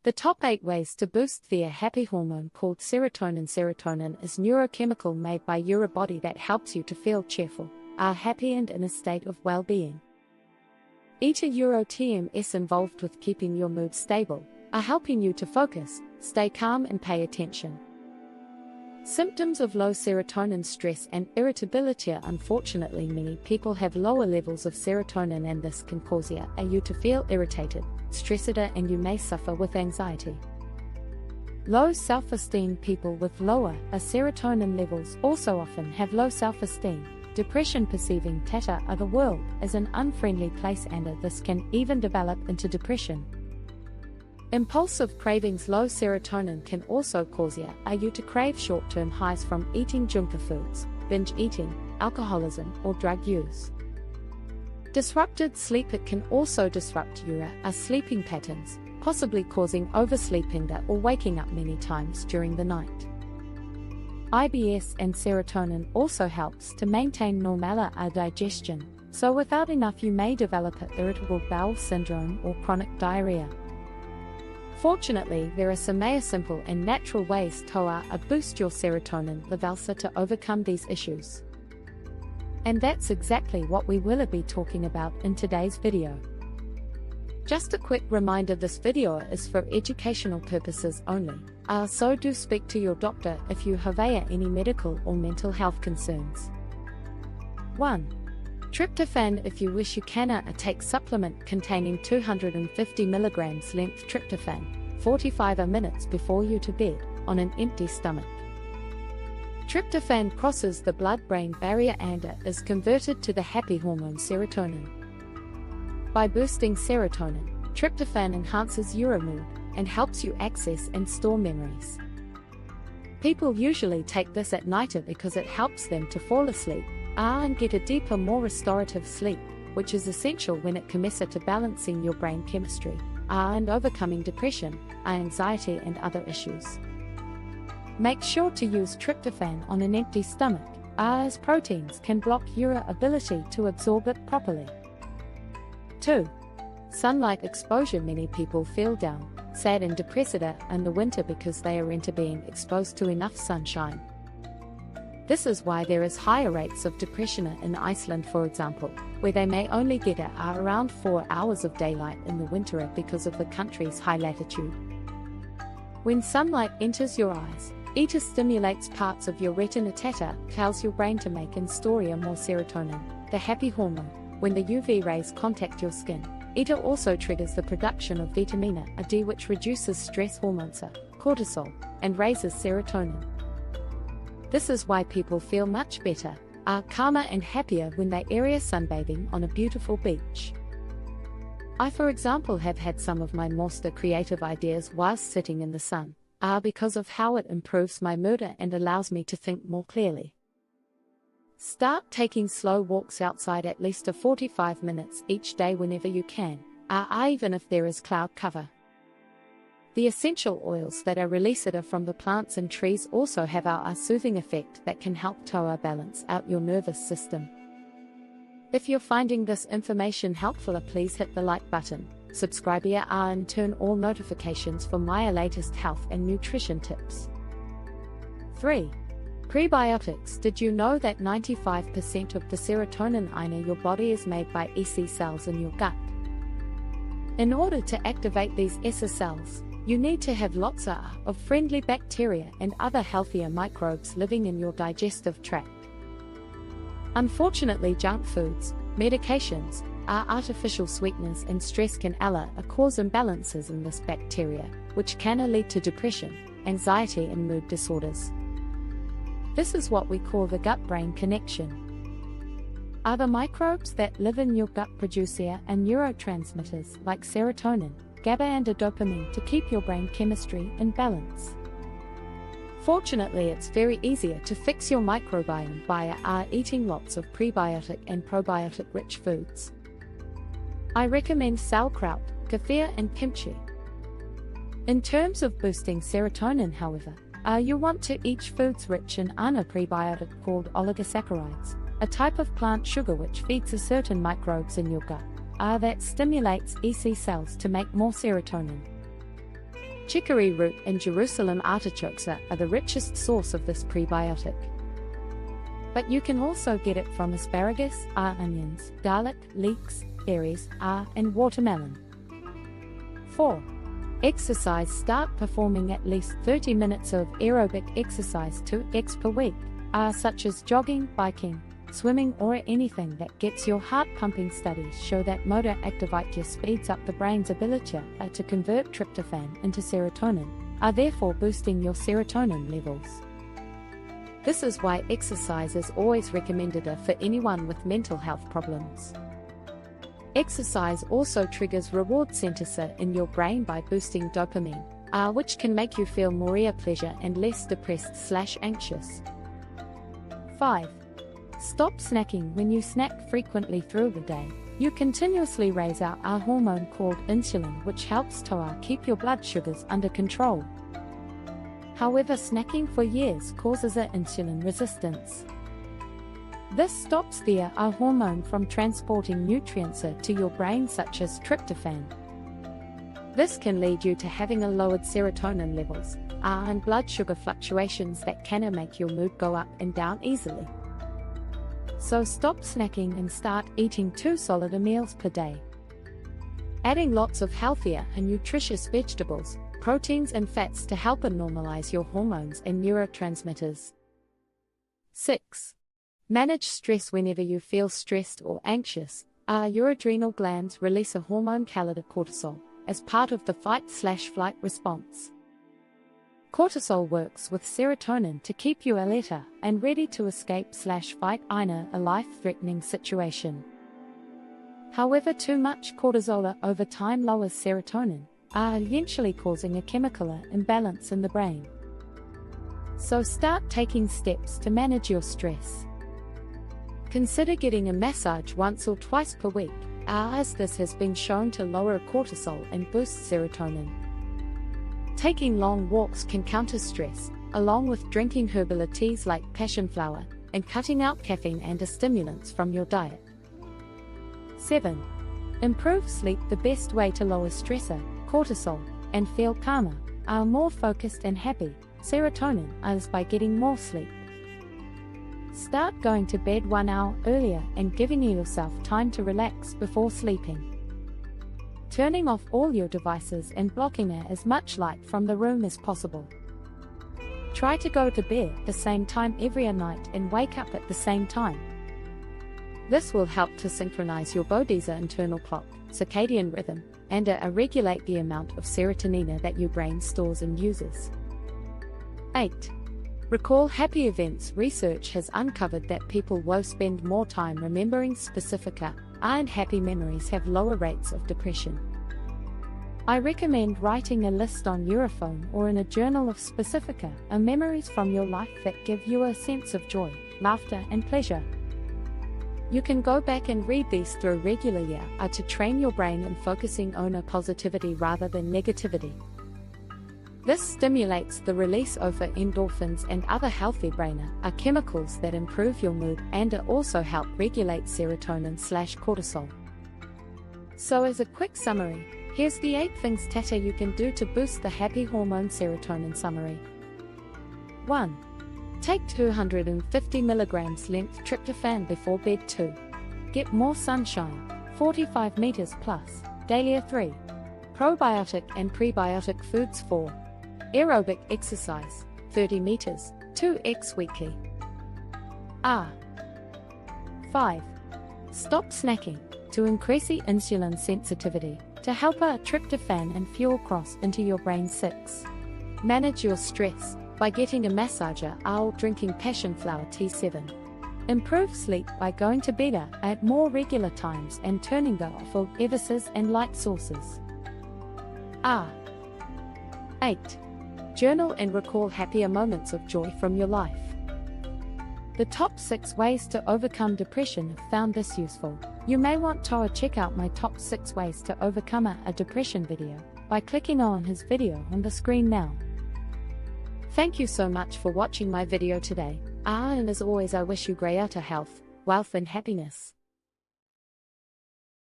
The top 8 ways to boost the happy hormone called serotonin. Serotonin is neurochemical made by your body that helps you to feel cheerful, are happy and in a state of well-being. TMS involved with keeping your mood stable, are helping you to focus, stay calm and pay attention. Symptoms of low serotonin: stress and irritability. Unfortunately, many people have lower levels of serotonin and this can cause you to feel irritated, stressed, and you may suffer with anxiety. Low self-esteem: people with lower serotonin levels also often have low self-esteem, depression, perceiving the world as an unfriendly place, and this can even develop into depression. Impulsive cravings: low serotonin can also cause you to crave short-term highs from eating junk foods, binge eating, alcoholism, or drug use. Disrupted sleep: it can also disrupt your sleeping patterns, possibly causing oversleeping or waking up many times during the night. IBS and serotonin also helps to maintain normal digestion, so without enough you may develop irritable bowel syndrome or chronic diarrhea. Fortunately, there are some simple and natural ways to boost your serotonin levels to overcome these issues. And that's exactly what we will be talking about in today's video. Just a quick reminder, this video is for educational purposes only, so do speak to your doctor if you have any medical or mental health concerns. 1. Tryptophan: if you wish, you can take supplement containing 250 mg length tryptophan, 45 minutes before you to bed, on an empty stomach. Tryptophan crosses the blood-brain barrier and is converted to the happy hormone serotonin. By boosting serotonin, tryptophan enhances your mood and helps you access and store memories. People usually take this at night because it helps them to fall asleep and get a deeper, more restorative sleep, which is essential when it comes to balancing your brain chemistry and overcoming depression, anxiety, and other issues. Make sure to use tryptophan on an empty stomach, as proteins can block your ability to absorb it properly. 2. Sunlight exposure: many people feel down, sad, and depressed in the winter because they aren't being exposed to enough sunshine. This is why there is higher rates of depression in Iceland, for example, where they may only get around 4 hours of daylight in the winter because of the country's high latitude. When sunlight enters your eyes, it stimulates parts of your retina, tells your brain to make and store more serotonin, the happy hormone. When the UV rays contact your skin, it also triggers the production of vitamin D, which reduces stress hormones, cortisol, and raises serotonin. This is why people feel much better, are calmer and happier when they are sunbathing on a beautiful beach. I, for example, have had some of my most creative ideas whilst sitting in the sun, because of how it improves my mood and allows me to think more clearly. Start taking slow walks outside at least 45 minutes each day whenever you can, even if there is cloud cover. The essential oils that are released from the plants and trees also have a soothing effect that can help to balance out your nervous system. If you're finding this information helpful, please hit the like button, subscribe and turn all notifications for my latest health and nutrition tips. 3. Prebiotics: did you know that 95% of the serotonin in your body is made by EC cells in your gut? In order to activate these EC cells, you need to have lots of friendly bacteria and other healthier microbes living in your digestive tract. Unfortunately, junk foods, medications, artificial sweeteners, and stress can cause imbalances in this bacteria, which can lead to depression, anxiety, and mood disorders. This is what we call the gut-brain connection. The microbes that live in your gut produce neurotransmitters like serotonin, GABA, and dopamine to keep your brain chemistry in balance. Fortunately, it's very easier to fix your microbiome by eating lots of prebiotic and probiotic-rich foods. I recommend sauerkraut, kefir, and kimchi. In terms of boosting serotonin, however, you want to eat foods rich in a prebiotic called oligosaccharides, a type of plant sugar which feeds certain microbes in your gut that stimulates EC cells to make more serotonin. Chicory root and Jerusalem artichokes are the richest source of this prebiotic. But you can also get it from asparagus, onions, garlic, leeks, berries, and watermelon. 4. Exercise. Start performing at least 30 minutes of aerobic exercise 2x per week, such as jogging, biking, swimming, or anything that gets your heart pumping. Studies show that motor activity speeds up the brain's ability to convert tryptophan into serotonin, therefore boosting your serotonin levels. This is why exercise is always recommended for anyone with mental health problems. Exercise also triggers reward centers in your brain by boosting dopamine, which can make you feel more pleasure and less depressed/anxious. 5. Stop snacking. When you snack frequently through the day, you continuously raise our hormone called insulin, which helps to keep your blood sugars under control. However, snacking for years causes insulin resistance. This stops the hormone from transporting nutrients to your brain such as tryptophan. This can lead you to having lowered serotonin levels and blood sugar fluctuations that can make your mood go up and down easily. So stop snacking and start eating 2 solid meals per day. Adding lots of healthier and nutritious vegetables, proteins and fats to help normalize your hormones and neurotransmitters. 6. Manage stress. Whenever you feel stressed or anxious, your adrenal glands release a hormone called cortisol as part of the fight/flight response. Cortisol works with serotonin to keep you alerta and ready to escape/fight in a life-threatening situation. However, too much cortisol over time lowers serotonin, eventually causing a chemical imbalance in the brain. So start taking steps to manage your stress. Consider getting a massage once or twice per week, as this has been shown to lower cortisol and boost serotonin. Taking long walks can counter stress, along with drinking herbal teas like passion flower, and cutting out caffeine and stimulants from your diet. 7. Improve sleep. The best way to lower stress, cortisol, and feel calmer, more focused and happy, serotonin, is by getting more sleep. Start going to bed 1 hour earlier and giving yourself time to relax before sleeping. Turning off all your devices and blocking as much light from the room as possible. Try to go to bed at the same time every night and wake up at the same time. This will help to synchronize your body's internal clock, circadian rhythm, and regulate the amount of serotonin that your brain stores and uses. 8. Recall happy events. Research has uncovered that people who spend more time remembering specific and happy memories have lower rates of depression. I recommend writing a list on your phone or in a journal of specific memories from your life that give you a sense of joy, laughter, and pleasure. You can go back and read these through regularly to train your brain in focusing on positivity rather than negativity. This stimulates the release of endorphins and other healthy brain chemicals that improve your mood and also help regulate serotonin/cortisol. So as a quick summary, here's the 8 things that you can do to boost the happy hormone serotonin. Summary. 1. Take 250 mg length tryptophan before bed. 2. Get more sunshine, 45 meters plus, daily. 3. Probiotic and prebiotic foods. 4. Aerobic exercise, 30 meters, 2x weekly. 5. Stop snacking, to increase the insulin sensitivity, to help tryptophan and fuel cross into your brain. 6. Manage your stress, by getting a massage or drinking passion flower tea. 7. Improve sleep by going to bed at more regular times and turning off all devices and light sources. 8. Journal and recall happier moments of joy from your life. The top 6 ways to overcome depression. If found this useful, you may want to check out my top 6 ways to overcome a depression video by clicking on his video on the screen now. Thank you so much for watching my video today, and as always I wish you greater health, wealth and happiness.